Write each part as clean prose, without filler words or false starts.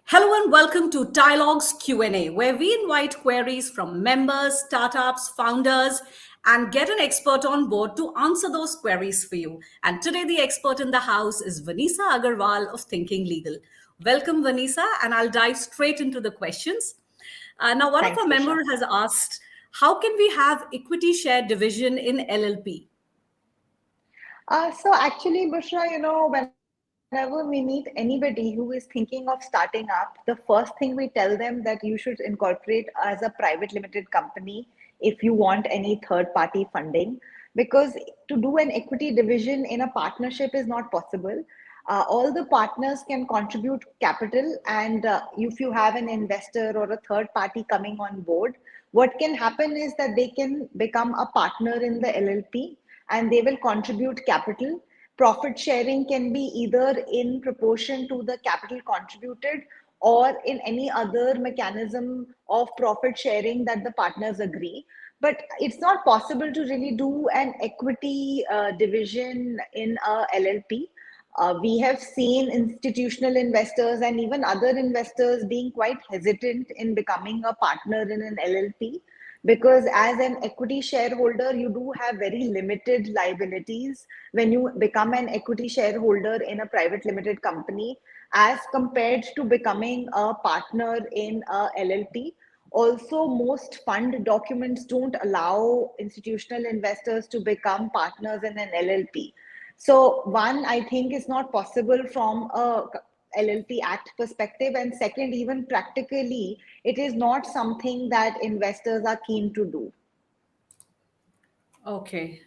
Hello and welcome to TiElogues Q&A, where we invite queries from members, startups, founders, and get an expert on board to answer those queries for you. And today the expert in the house is Vanessa Agarwal of Thinking Legal. Welcome, Vanessa, and I'll dive straight into the questions. Now, one of Thanks, our Trisha. members has asked, how can we have equity share division in LLP? So actually, Bushra, whenever we meet anybody who is thinking of starting up, the first thing we tell them that you should incorporate as a private limited company if you want any third party funding, because to do an equity division in a partnership is not possible. All the partners can contribute capital, and if you have an investor or a third party coming on board, what can happen is that they can become a partner in the LLP and they will contribute capital. Profit sharing can be either in proportion to the capital contributed or in any other mechanism of profit sharing that the partners agree. But it's not possible to really do an equity division in a LLP. We have seen institutional investors and even other investors being quite hesitant in becoming a partner in an LLP, because as an equity shareholder you do have very limited liabilities when you become an equity shareholder in a private limited company as compared to becoming a partner in a LLP. Also, most fund documents don't allow institutional investors to become partners in an LLP. So one, I think, is not possible from a LLP Act perspective, and second, even practically, it is not something that investors are keen to do. Okay.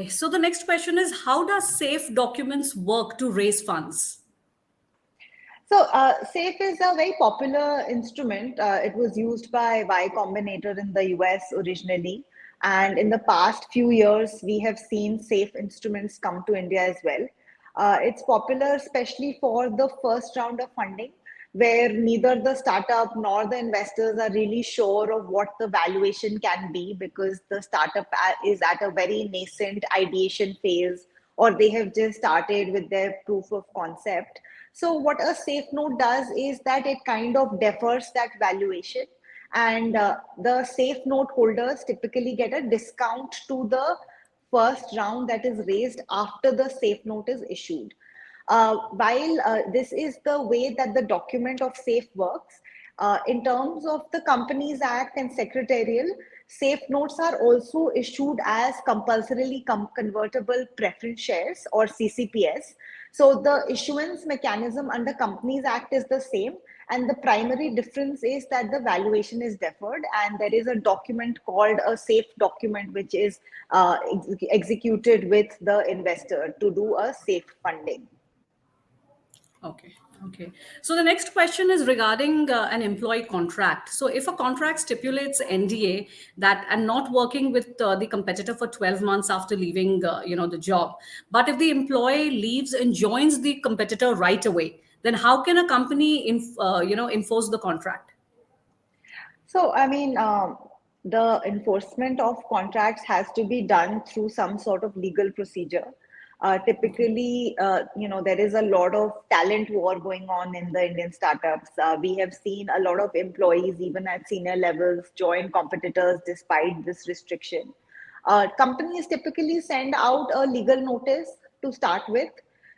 So the next question is, how does safe documents work to raise funds? So, SAFE is a very popular instrument. It was used by Y Combinator in the US originally. And in the past few years, we have seen SAFE instruments come to India as well. It's popular, especially for the first round of funding, where neither the startup nor the investors are really sure of what the valuation can be, because the startup is at a very nascent ideation phase, or they have just started with their proof of concept. So what a safe note does is that it kind of defers that valuation, and the safe note holders typically get a discount to the first round that is raised after the safe note is issued. While this is the way that the document of SAFE works, in terms of the Companies Act and Secretarial, SAFE notes are also issued as compulsorily convertible preference shares, or CCPS. So the issuance mechanism under Companies Act is the same, and the primary difference is that the valuation is deferred, and there is a document called a SAFE document, which is executed with the investor to do a SAFE funding. Okay. Okay. So the next question is regarding an employee contract. So if a contract stipulates NDA that and not working with the competitor for 12 months after leaving, the job, but if the employee leaves and joins the competitor right away, then how can a company, enforce the contract? So, I mean, the enforcement of contracts has to be done through some sort of legal procedure. Okay. Typically, there is a lot of talent war going on in the Indian startups. We have seen a lot of employees, even at senior levels, join competitors despite this restriction. Companies typically send out a legal notice to start with.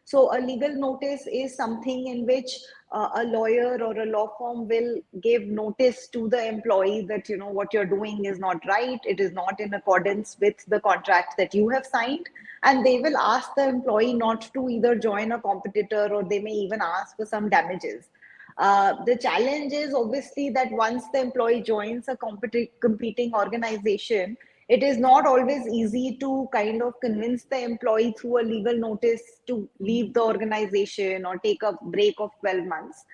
So a legal notice is something in which a lawyer or a law firm will give notice to the employee that what you're doing is not right. It is not in accordance with the contract that you have signed, and they will ask the employee not to either join a competitor, or they may even ask for some damages. The challenge is obviously that once the employee joins a competing organization, it is not always easy to kind of convince the employee through a legal notice to leave the organization or take a break of 12 months.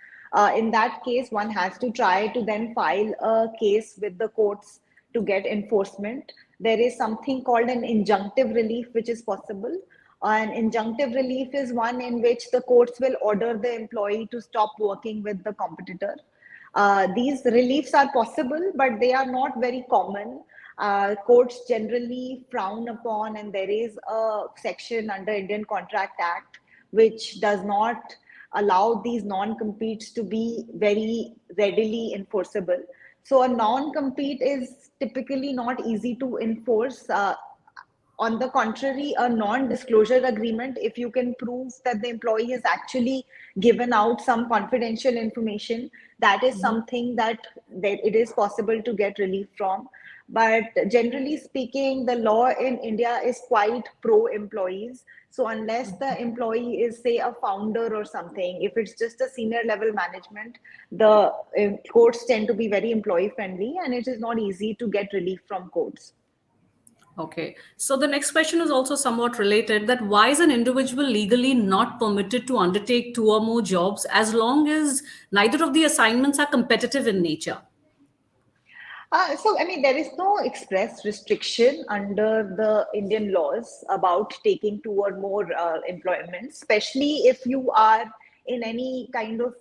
In that case, one has to try to then file a case with the courts to get enforcement. There is something called an injunctive relief, which is possible. An injunctive relief is one in which the courts will order the employee to stop working with the competitor. These reliefs are possible, but they are not very common. Courts generally frown upon, and there is a section under Indian Contract Act which does not allow these non-competes to be very readily enforceable. So a non-compete is typically not easy to enforce. On the contrary, a non-disclosure agreement, if you can prove that the employee has actually given out some confidential information, that is something that it is possible to get relief from. But generally speaking, the law in India is quite pro-employees. So unless the employee is, say, a founder or something, if it's just a senior level management, the courts tend to be very employee friendly, and it is not easy to get relief from courts. Okay. So the next question is also somewhat related, that why is an individual legally not permitted to undertake two or more jobs as long as neither of the assignments are competitive in nature? I mean, there is no express restriction under the Indian laws about taking two or more employments, especially if you are in any kind of,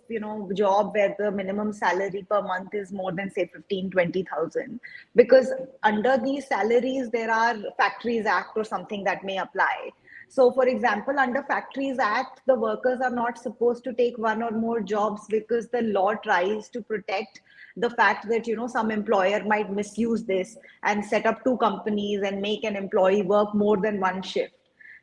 job where the minimum salary per month is more than, say, 15, 20,000. Because under these salaries, there are Factories Act or something that may apply. So, for example, under Factories Act, the workers are not supposed to take one or more jobs because the law tries to protect the fact that some employer might misuse this and set up two companies and make an employee work more than one shift.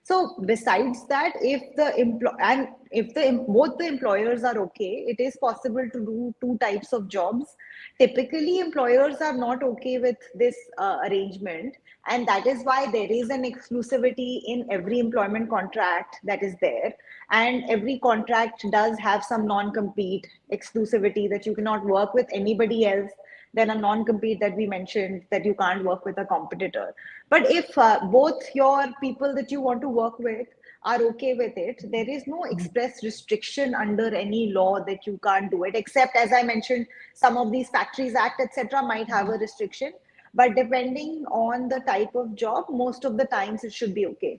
So besides that, if the both the employers are okay, it is possible to do two types of jobs. Typically, employers are not okay with this arrangement, and that is why there is an exclusivity in every employment contract that is there. And every contract does have some non-compete exclusivity, that you cannot work with anybody else than a non-compete that we mentioned, that you can't work with a competitor. But if both your people that you want to work with are okay with it, there is no express restriction under any law that you can't do it, except, as I mentioned, some of these Factories Act, etc., might have a restriction. But depending on the type of job, most of the times it should be okay.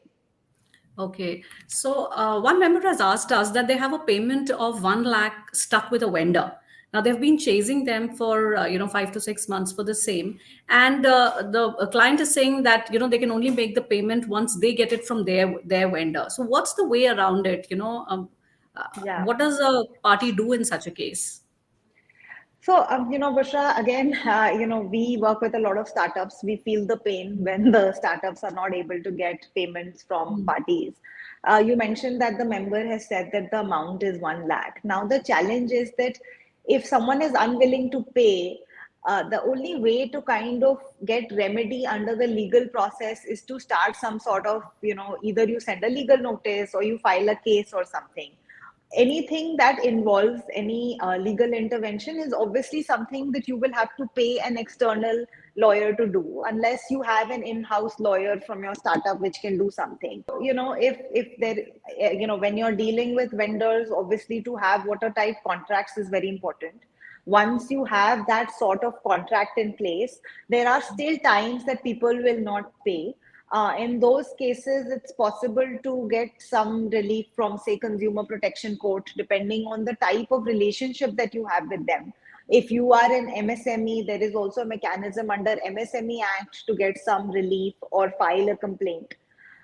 Okay. So one member has asked us that they have a payment of 1 lakh stuck with a vendor. Now they've been chasing them for 5 to 6 months for the same, and the client is saying that they can only make the payment once they get it from their vendor. So what's the way around it? Yeah. What does a party do in such a case? So, Bushra, again, we work with a lot of startups. We feel the pain when the startups are not able to get payments from parties. You mentioned that the member has said that the amount is 1 lakh. Now, the challenge is that if someone is unwilling to pay, the only way to kind of get remedy under the legal process is to start some sort of, either you send a legal notice or you file a case or something. Anything that involves any legal intervention is obviously something that you will have to pay an external lawyer to do, unless you have an in-house lawyer from your startup which can do something. If there, when you're dealing with vendors, obviously to have watertight contracts is very important. Once you have that sort of contract in place, there are still times that people will not pay. In those cases, it's possible to get some relief from, say, Consumer Protection Court, depending on the type of relationship that you have with them. If you are an MSME, there is also a mechanism under MSME Act to get some relief or file a complaint.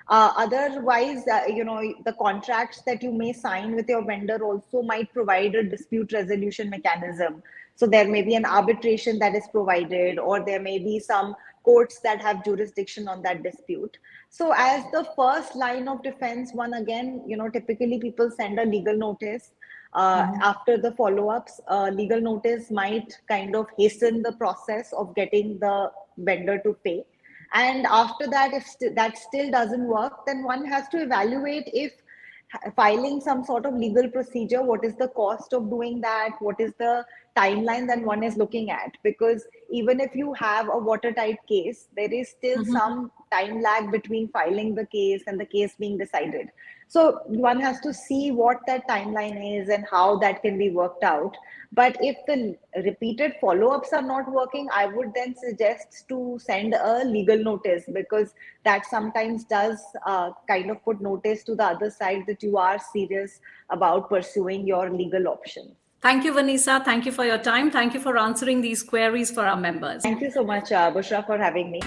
Otherwise, the contracts that you may sign with your vendor also might provide a dispute resolution mechanism. So there may be an arbitration that is provided, or there may be some courts that have jurisdiction on that dispute. So as the first line of defense, one again, typically people send a legal notice. After the follow-ups, legal notice might kind of hasten the process of getting the vendor to pay. And after that, if that still doesn't work, then one has to evaluate if filing some sort of legal procedure, what is the cost of doing that, what is the timeline that one is looking at. Because even if you have a watertight case, there is still some time lag between filing the case and the case being decided. So one has to see what that timeline is and how that can be worked out. But if the repeated follow-ups are not working, I would then suggest to send a legal notice, because that sometimes does kind of put notice to the other side that you are serious about pursuing your legal options. Thank you, Vanessa. Thank you for your time. Thank you for answering these queries for our members. Thank you so much, Bushra, for having me.